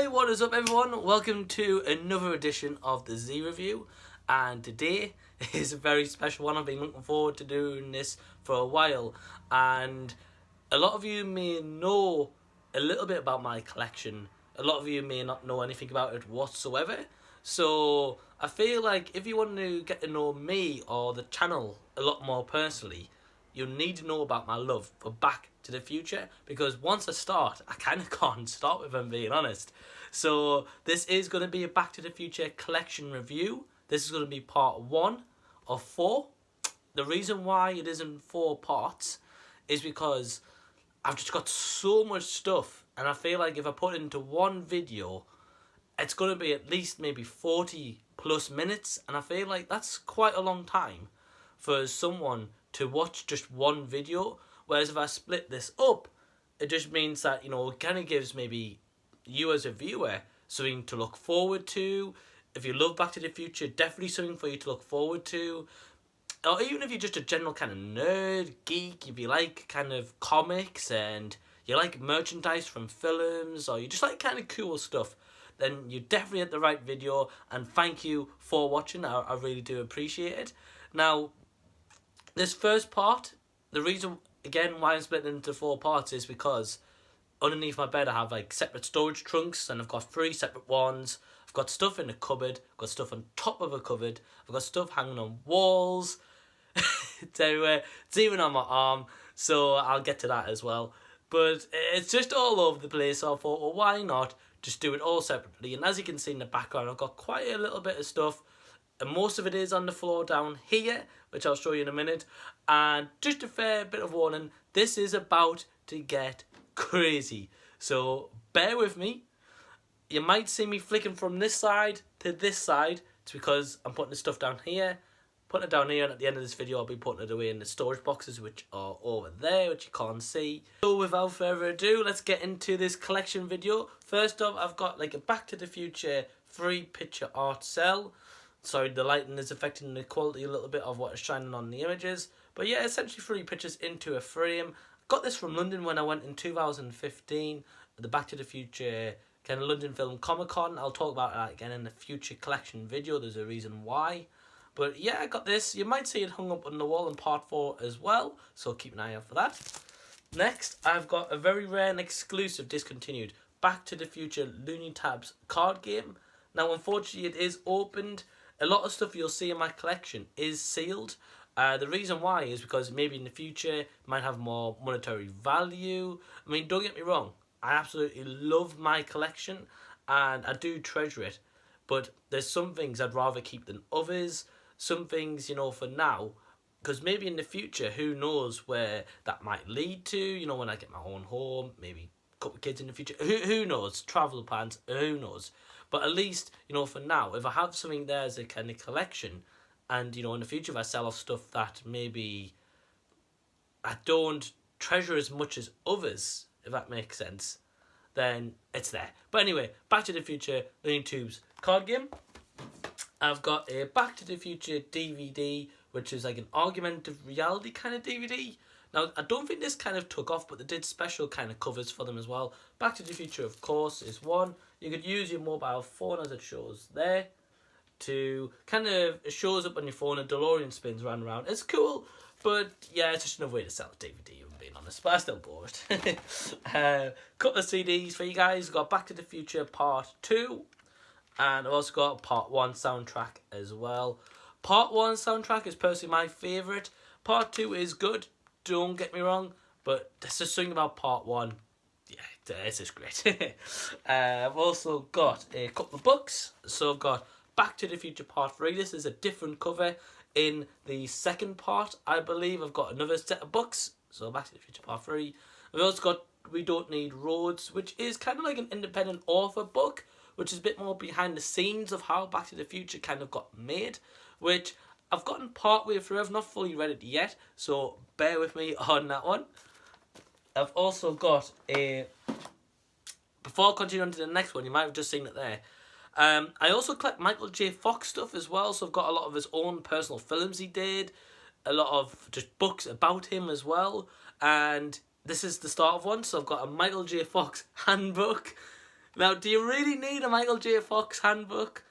Hi, what is up everyone? Welcome to another edition of the Z Review, and today is a very special one. I've been looking forward to doing this for a while, and a lot of you may know a little bit about my collection. A lot of you may not know anything about it whatsoever. So I feel like if you want to get to know me or the channel a lot more personally, you need to know about my love for Back to the Future, because once I start, I kind of can't stop if I'm being honest. So this is going to be a Back to the Future collection review. This is going to be part 1 of 4. The reason why it is in 4 parts is because I've just got so much stuff, and I feel like if I put it into one video, it's going to be at least maybe 40 plus minutes, and I feel like that's quite a long time for someone to watch just one video. Whereas if I split this up, it just means that, it kind of gives maybe you as a viewer something to look forward to. If you love Back to the Future, definitely something for you to look forward to. Or even if you're just a general kind of nerd, geek, if you like kind of comics and you like merchandise from films, or you just like kind of cool stuff, then you're definitely at the right video, and thank you for watching. I really do appreciate it. Now, this first part, the reason, again, why I'm splitting into 4 parts is because underneath my bed I have like separate storage trunks, and I've got 3 separate ones. I've got stuff in the cupboard, I've got stuff on top of a cupboard, I've got stuff hanging on walls, it's everywhere, it's even on my arm, so I'll get to that as well. But it's just all over the place, so I thought, well, why not just do it all separately? And as you can see in the background, I've got quite a little bit of stuff, and most of it is on the floor down here, which I'll show you in a minute. And just a fair bit of warning, this is about to get crazy, so bear with me. You might see me flicking from this side to this side. It's because I'm putting the stuff down here, putting it down here, and at the end of this video I'll be putting it away in the storage boxes, which are over there, which you can't see. So without further ado, let's get into this collection video. First off, I've got like a Back to the Future 3 picture art cell. Sorry, the lighting is affecting the quality a little bit of what is shining on the images. But yeah, essentially 3 pictures into a frame. Got this from London when I went in 2015. The Back to the Future kind of London Film Comic Con. I'll talk about that again in the future collection video. There's a reason why. But yeah, I got this. You might see it hung up on the wall in part 4 as well, so keep an eye out for that. Next, I've got a very rare and exclusive discontinued Back to the Future Looney Tabs card game. Now, unfortunately, it is opened. A lot of stuff you'll see in my collection is sealed. The reason why is because maybe in the future it might have more monetary value. I mean, don't get me wrong, I absolutely love my collection and I do treasure it. But there's some things I'd rather keep than others. Some things, for now, because maybe in the future, who knows where that might lead to, when I get my own home, maybe a couple of kids in the future, who knows, travel plans, who knows. But at least, for now, if I have something there as a kind of collection, and, in the future if I sell off stuff that maybe I don't treasure as much as others, if that makes sense, then it's there. But anyway, Back to the Future Looney Tunes card game. I've got a Back to the Future DVD, which is like an augmented reality kind of DVD. Now, I don't think this kind of took off, but they did special kind of covers for them as well. Back to the Future, of course, is one. You could use your mobile phone, as it shows there, to kind of, it shows up on your phone and DeLorean spins round and round. It's cool, but yeah, it's just another way to sell a DVD, if I'm being honest, but I still bought it. Couple of CDs for you guys. We've got Back to the Future Part 2, and I've also got Part 1 soundtrack as well. Part 1 soundtrack is personally my favourite. Part 2 is good, don't get me wrong, but there's just something about Part 1. Yeah, it's just great. I've also got a couple of books. So I've got Back to the Future Part 3. This is a different cover. In the second part, I believe, I've got another set of books. So Back to the Future Part 3. I've also got We Don't Need Roads, which is kind of like an independent author book, which is a bit more behind the scenes of how Back to the Future kind of got made, which I've gotten part way through. I've not fully read it yet, so bear with me on that one. I've also got a... Before I continue on to the next one, you might have just seen it there. I also collect Michael J. Fox stuff as well, so I've got a lot of his own personal films he did, a lot of just books about him as well, and this is the start of one. So I've got a Michael J. Fox handbook, Now, do you really need a Michael J. Fox handbook?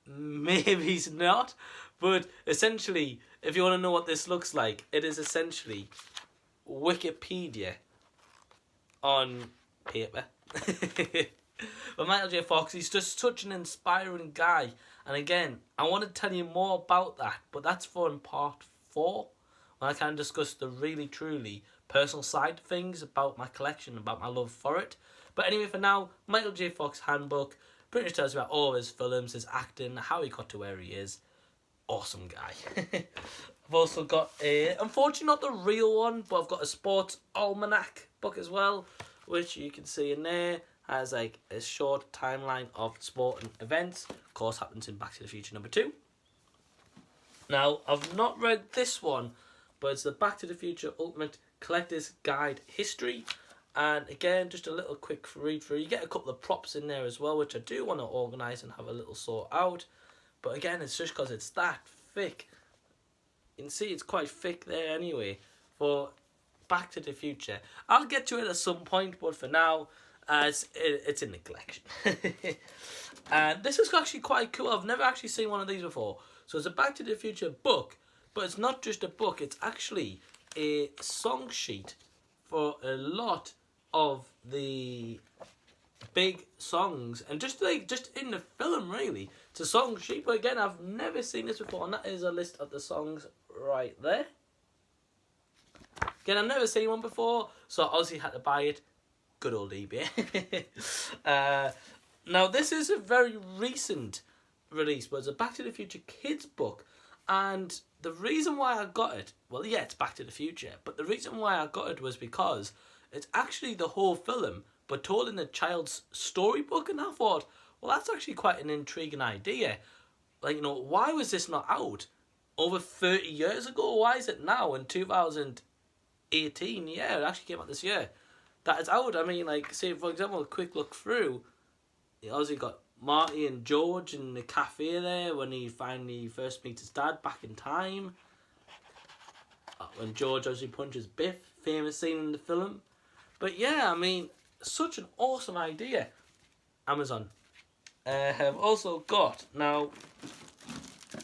Maybe not. But essentially, if you want to know what this looks like, it is essentially Wikipedia on paper. But Michael J. Fox, he's just such an inspiring guy. And again, I want to tell you more about that, but that's for in part 4, when I can discuss the really, truly personal side of things about my collection, about my love for it. But anyway, for now, Michael J. Fox handbook. Pretty much tells you about all his films, his acting, how he got to where he is. Awesome guy. I've also got unfortunately not the real one, but I've got a sports almanac book as well, which you can see in there. Has like a short timeline of sport and events. Of course, happens in Back to the Future #2. Now, I've not read this one, but it's the Back to the Future Ultimate Collector's Guide History. And again, just a little quick read through. You get a couple of props in there as well, which I do want to organise and have a little sort out. But again, it's just because it's that thick. You can see it's quite thick there anyway. For Back to the Future. I'll get to it at some point, but for now, it's in the collection. And this is actually quite cool. I've never actually seen one of these before. So it's a Back to the Future book, but it's not just a book. It's actually a song sheet for a lot of the big songs, and just in the film, really. It's a song sheet, but again, I've never seen this before, and that is a list of the songs right there. Again, I've never seen one before, so I obviously had to buy it. Good old eBay. Now, this is a very recent release, but it's a Back to the Future kids book, and the reason why I got it, well, yeah, it's Back to the Future, but the reason why I got it was because it's actually the whole film, but told in a child's storybook, and I thought, well, that's actually quite an intriguing idea. Like, you know, why was this not out over 30 years ago? Why is it now in 2018? Yeah, it actually came out this year. That it's out. I mean, like, say, for example, a quick look through, you obviously got Marty and George in the cafe there when he finally first meets his dad back in time. When George obviously punches Biff, famous scene in the film. But yeah, I mean, such an awesome idea. Amazon. Have also got, now,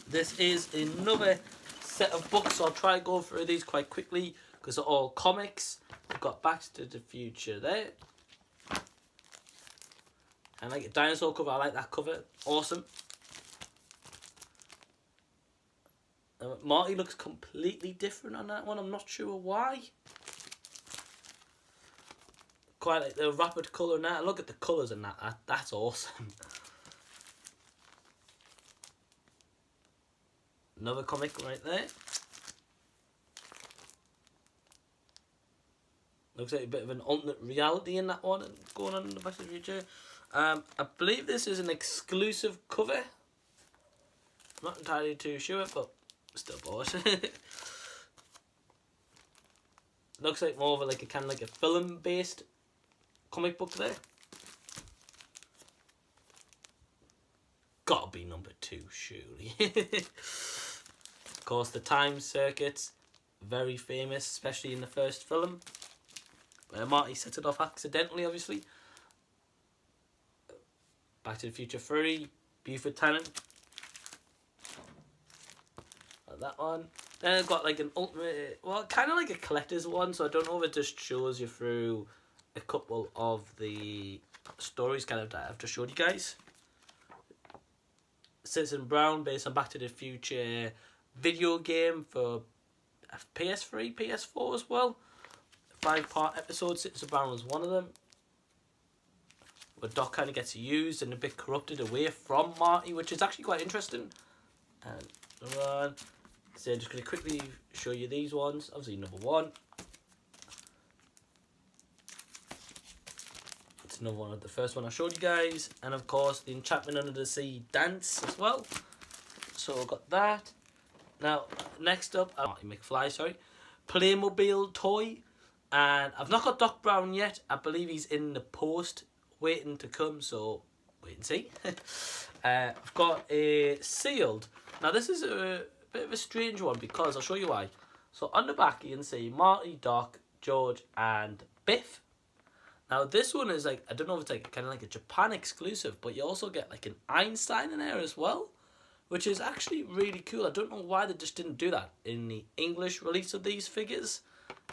this is another set of books, so I'll try to go through these quite quickly because they're all comics. I've got Back to the Future there. And like a dinosaur cover, I like that cover. Awesome. Marty looks completely different on that one. I'm not sure why. Quite like the rapid colour in that. Look at the colours in that. That's awesome. Another comic right there. Looks like a bit of an alternate reality in that one going on in the Back to the Future. I believe this is an exclusive cover. I'm not entirely too sure, but still bought it. Looks like more of a kind of like a film-based comic book there. Gotta be #2, surely. Of course, the time circuits, very famous, especially in the first film. Where Marty sets it off accidentally, obviously. Back to the Future 3, Buford Tennant. Like that one. Then I've got like an ultimate, well, kind of like a collector's one, so I don't know if it just shows you through a couple of the stories kind of that I've just showed you guys. Citizen Brown, based on Back to the Future video game for PS3, PS4 as well. 5-part episode. Citizen Brown was one of them. Where Doc kind of gets used and a bit corrupted away from Marty, which is actually quite interesting. And another one. So I'm just going to quickly show you these ones. Obviously, #1. It's another one of the first one I showed you guys. And of course, the Enchantment Under the Sea dance as well. So I've got that. Now, next up, Marty McFly, sorry. Playmobil toy. And I've not got Doc Brown yet. I believe he's in the post waiting to come, so wait and see. I've got a sealed. Now this is a bit of a strange one because I'll show you why. So on the back you can see Marty, Doc, George and Biff. Now this one is like, I don't know if it's like kind of like a Japan exclusive, but you also get like an Einstein in there as well, which is actually really cool. I don't know why they just didn't do that in the English release of these figures,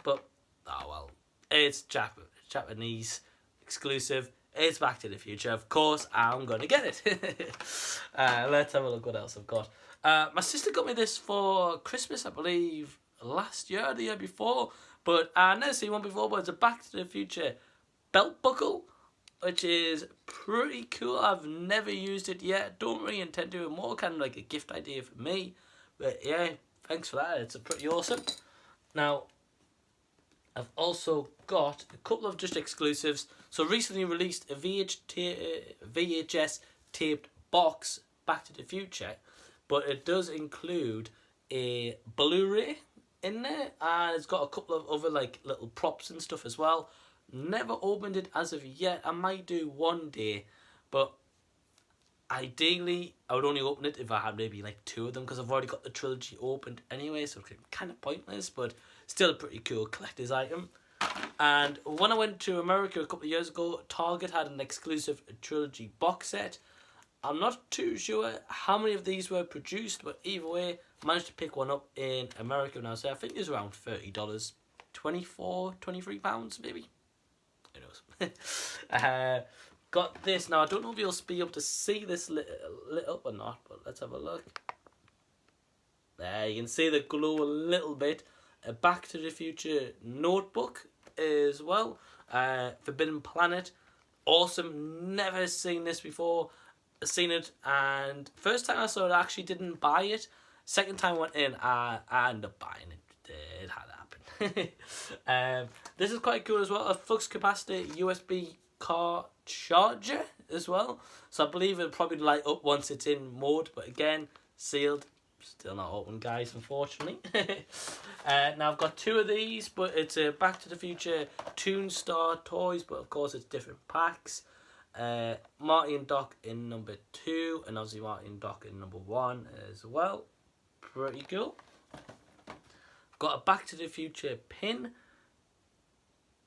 but oh well, it's Japanese exclusive. It's Back to the Future. Of course, I'm going to get it. Let's have a look what else I've got. My sister got me this for Christmas, I believe, last year or the year before. But I've never seen one before, but it's a Back to the Future belt buckle, which is pretty cool. I've never used it yet. Don't really intend to. More kind of like a gift idea for me. But yeah, thanks for that. It's pretty awesome. Now, I've also got a couple of just exclusives. So recently released a VHS taped box Back to the Future, but it does include a Blu-ray in there, and it's got a couple of other like little props and stuff as well. Never opened it as of yet. I might do one day, but ideally I would only open it if I had maybe like 2 of them, because I've already got the trilogy opened anyway, so it's kind of pointless, but still a pretty cool collector's item. And when I went to America a couple of years ago, Target had an exclusive trilogy box set. I'm not too sure how many of these were produced, but either way, I managed to pick one up in America now. So I think it's around $30, 24, 23 pounds maybe. Who knows? Got this. Now, I don't know if you'll be able to see this lit up or not, but let's have a look. There, you can see the glow a little bit. A Back to the Future notebook as well. Forbidden Planet. Awesome. Never seen this before. Seen it, and first time I saw it, I actually didn't buy it. Second time I went in, I ended up buying it. It had happened. This is quite cool as well. A flux capacitor USB car charger as well. So I believe it'll probably light up once it's in mode, but again, sealed. Still not open, guys, unfortunately. Now I've got 2 of these, but it's a Back to the Future Toon Star toys, but of course it's different packs. Marty and Doc in number 2, and obviously Marty and Doc in number 1 as well. Pretty cool. Got a Back to the Future pin.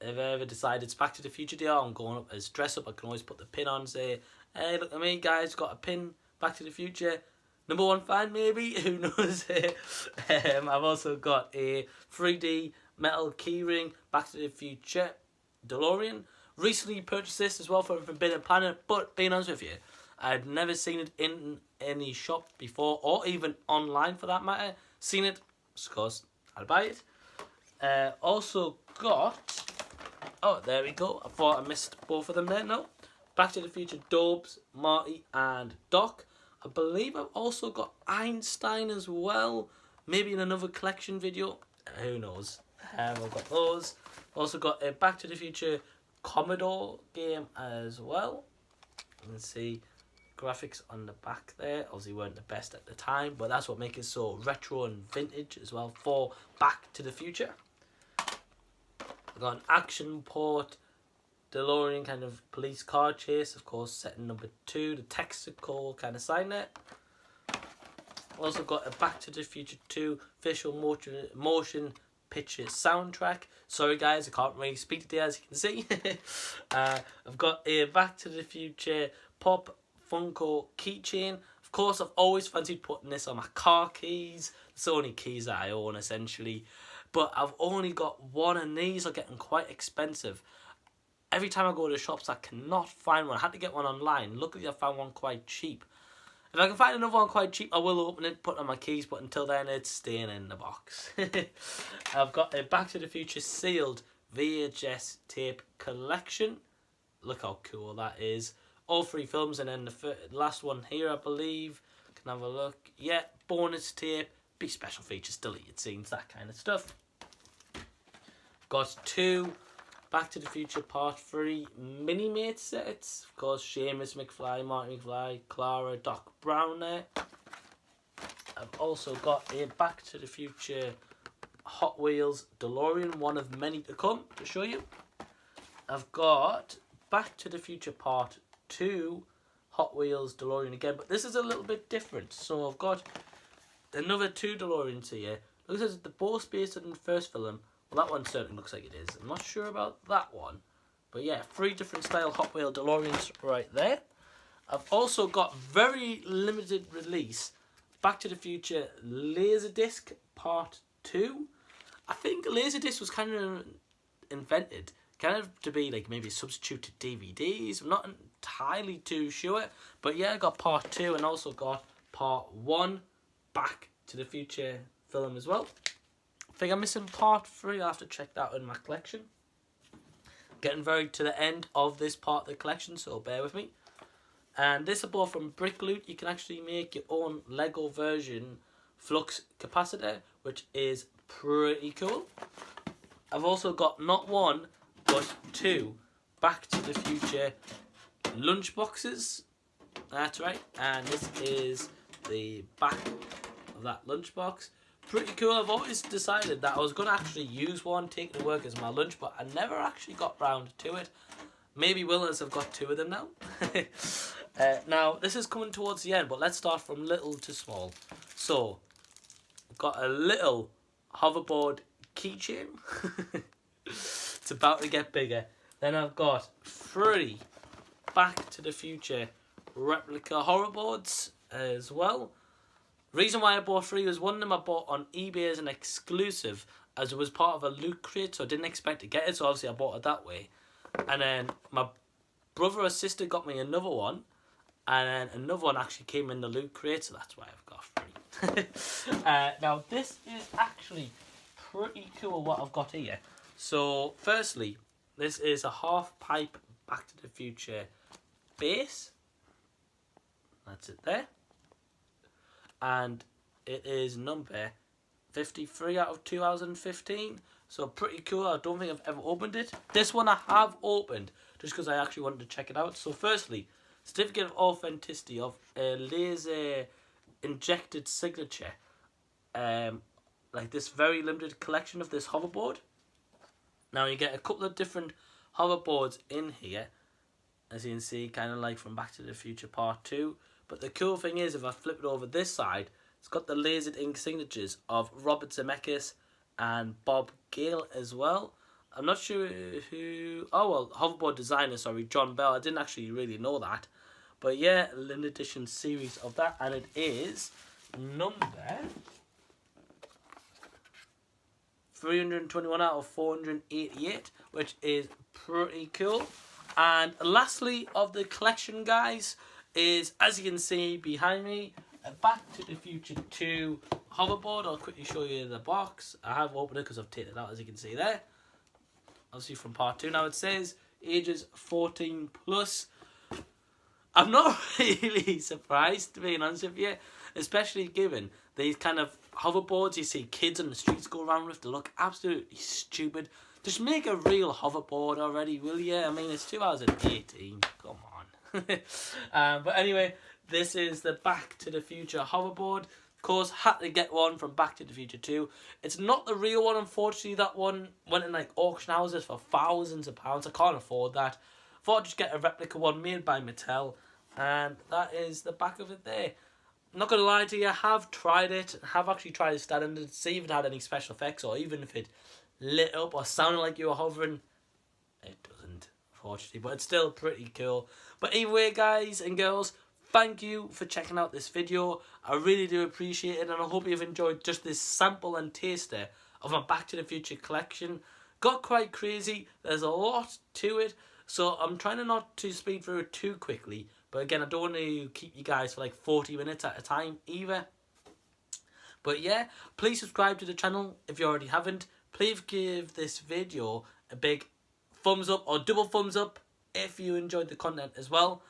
If I ever decide it's Back to the Future Day, I'm going up as dress up, I can always put the pin on and say, hey, look at me, guys, got a pin, Back to the Future. Number 1 fan, maybe, who knows. I've also got a 3D metal keyring Back to the Future DeLorean. Recently purchased this as well from Forbidden Planet, but being honest with you, I'd never seen it in any shop before, or even online for that matter. Seen it, of course, I'd buy it. Also got, oh, there we go. I thought I missed both of them there. No, Back to the Future Dobes, Marty and Doc. I believe I've also got Einstein as well. Maybe in another collection video. Who knows? I've got those. Also got a Back to the Future Commodore game as well. You can see graphics on the back there. Obviously weren't the best at the time, but that's what makes it so retro and vintage as well for Back to the Future. I've got an action port DeLorean kind of police car chase, of course, set in number 2, the Texaco kind of sign there. Also got a Back to the Future 2 official motion picture soundtrack. Sorry guys, I can't really speak today, as you can see. I've got a Back to the Future Pop Funko keychain. Of course, I've always fancied putting this on my car keys. It's the only keys that I own essentially. But I've only got 1, and these are getting quite expensive. Every time I go to the shops, I cannot find one. I had to get one online. Luckily, I found one quite cheap. If I can find another one quite cheap, I will open it, put it on my keys, but until then, it's staying in the box. I've got a Back to the Future sealed VHS tape collection. Look how cool that is. All 3 films, and then the last one here, I believe. Can have a look. Yeah, bonus tape, big special features, deleted scenes, that kind of stuff. Got 2 Back to the Future Part 3 Mini-Mate sets. Of course, Seamus McFly, Marty McFly, Clara, Doc Brown there. I've also got a Back to the Future Hot Wheels DeLorean, one of many to come to show you. I've got Back to the Future Part 2 Hot Wheels DeLorean again, but this is a little bit different. So I've got another 2 DeLoreans here. Looks as if they're both based on the first film. Well, that one certainly looks like it is. I'm not sure about that one. But yeah, 3 different style Hot Wheel DeLoreans right there. I've also got very limited release Back to the Future Laserdisc Part 2. I think Laserdisc was kind of invented kind of to be like maybe a substitute to DVDs. I'm not entirely too sure. But yeah, I got Part 2 and also got Part 1 Back to the Future film as well. I think I'm missing Part 3. I'll have to check that in my collection. Getting very to the end of this part of the collection, so bear with me. And this I bought from Brick Loot. You can actually make your own Lego version flux capacitor, which is pretty cool. I've also got not 1 but 2 Back to the Future lunch boxes. That's right, and this is the back of that lunchbox. Pretty cool. I've always decided that I was going to actually use one, take it to work as my lunch, but I never actually got round to it. Maybe will, as I've got 2 of them now. Now, this is coming towards the end, but let's start from little to small. So, I've got a little hoverboard keychain. It's about to get bigger. Then I've got 3 Back to the Future replica hoverboards as well. Reason why I bought 3 was one of them I bought on eBay as an exclusive, as it was part of a loot crate, so I didn't expect to get it, so obviously I bought it that way. And then my brother or sister got me another one, and then another one actually came in the loot crate, so that's why I've got 3. Now this is actually pretty cool what I've got here. So firstly, this is a Halfpipe Back to the Future base. That's it there. And it is number 53 out of 2015. So pretty cool. I don't think I've ever opened it. This one I have opened just because I actually wanted to check it out. So firstly, certificate of authenticity of a laser injected signature. Like this very limited collection of this hoverboard. Now you get a couple of different hoverboards in here, as you can see, kind of like from Back to the Future Part 2. But the cool thing is, if I flip it over this side, it's got the lasered ink signatures of Robert Zemeckis and Bob Gale as well. I'm not sure who... Oh, well, hoverboard designer, sorry, John Bell. I didn't actually really know that. But yeah, a limited edition series of that. And it is number 321 out of 488, which is pretty cool. And lastly of the collection, guys, is, as you can see behind me, a Back to the Future 2 hoverboard. I'll quickly show you the box. I have opened it because I've taken it out, as you can see there. Obviously from Part 2. Now it says ages 14 plus. I'm not really surprised, to be honest with you, especially given these kind of hoverboards you see kids on the streets go around with. They look absolutely stupid. Just make a real hoverboard already, will you? I mean, it's 2018. Come on. But anyway, this is the Back to the Future hoverboard. Of course, had to get one from Back to the Future 2. It's not the real one, unfortunately. That one went in like auction houses for thousands of pounds. I can't afford that. Thought I'd just get a replica one made by Mattel. And that is the back of it there. I'm not going to lie to you, I have tried it. I have actually tried to stand under it to see if it had any special effects, or even if it lit up or sounded like you were hovering. It doesn't, unfortunately, but it's still pretty cool. But anyway, guys and girls, thank you for checking out this video. I really do appreciate it, and I hope you've enjoyed just this sample and taster of my Back to the Future collection. Got quite crazy. There's a lot to it, so I'm trying not to speed through it too quickly. But again, I don't want to keep you guys for like 40 minutes at a time either. But yeah, please subscribe to the channel if you already haven't. Please give this video a big thumbs up or double thumbs up if you enjoyed the content as well.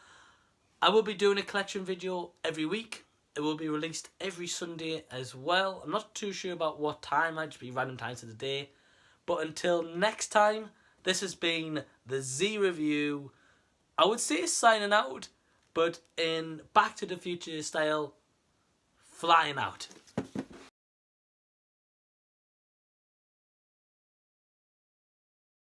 I will be doing a collection video every week. It will be released every Sunday as well. I'm not too sure about what time. Might just be random times of the day. But until next time, this has been the Z Review. I would say signing out, but in Back to the Future style, flying out.